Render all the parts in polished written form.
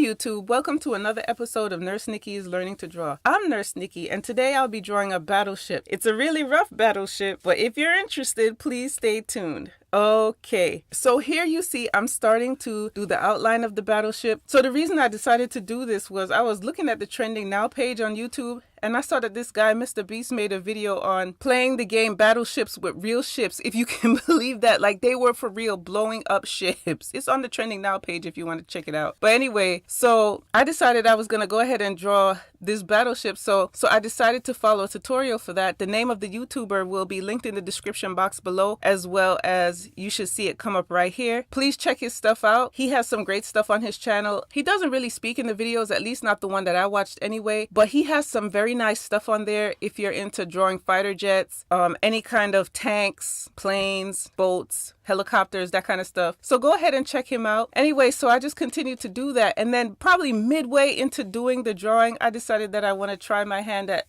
YouTube, welcome to another episode of Nurse Nikki's Learning to Draw. I'm Nurse Nikki and today I'll be drawing a battleship. It's a really rough battleship, but if you're interested, please stay tuned. Okay, so here you see I'm starting to do the outline of the battleship. So the reason I decided to do this was I was looking at the trending now page on YouTube and I saw that this guy, MrBeast, made a video on playing the game battleships with real ships. If you can believe that, like they were for real blowing up ships. It's on the trending now page if you want to check it out. But anyway, so I decided I was going to go ahead and draw this battleship. So I decided to follow a tutorial for that. The name of the YouTuber will be linked in the description box below, as well as you should see it come up right here. Please check his stuff out. He has some great stuff on his channel. He doesn't really speak in the videos, at least not the one that I watched anyway, but he has some very nice stuff on there if you're into drawing fighter jets, any kind of tanks, planes, boats, helicopters, that kind of stuff. So go ahead and check him out. Anyway, so I just continued to do that, and then probably midway into doing the drawing, I decided that I want to try my hand at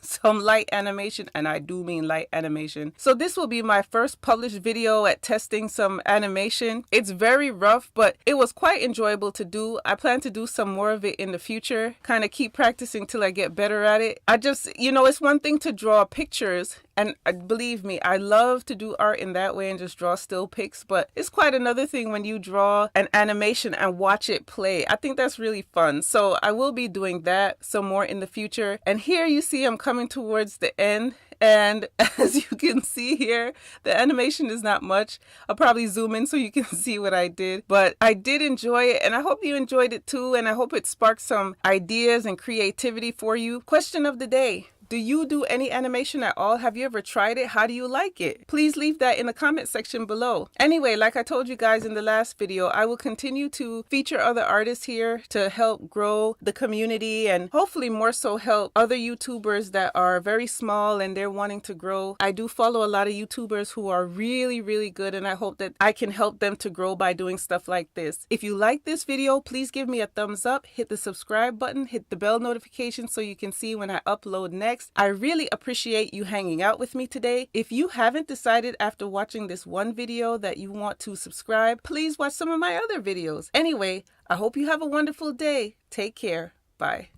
some light animation, and I do mean light animation. So this will be my first published video at testing some animation. It's very rough, but it was quite enjoyable to do. I plan to do some more of it in the future, kind of keep practicing till I get better at it. I just, it's one thing to draw pictures, and believe me, I love to do art in that way and just draw still pics, but it's quite another thing when you draw an animation and watch it play. I think that's really fun. So I will be doing that some more in the future. And here you see I'm coming towards the end, and as you can see here, the animation is not much. I'll probably zoom in so you can see what I did, but I did enjoy it, and I hope you enjoyed it too, and I hope it sparked some ideas and creativity for you. Question of the day: do you do any animation at all? Have you ever tried it? How do you like it? Please leave that in the comment section below. Anyway, like I told you guys in the last video, I will continue to feature other artists here to help grow the community and hopefully more so help other YouTubers that are very small and they're wanting to grow. I do follow a lot of YouTubers who are really, really good, and I hope that I can help them to grow by doing stuff like this. If you like this video, please give me a thumbs up, hit the subscribe button, hit the bell notification so you can see when I upload next. I really appreciate you hanging out with me today. If you haven't decided after watching this one video that you want to subscribe, please watch some of my other videos. Anyway, I hope you have a wonderful day. Take care. Bye.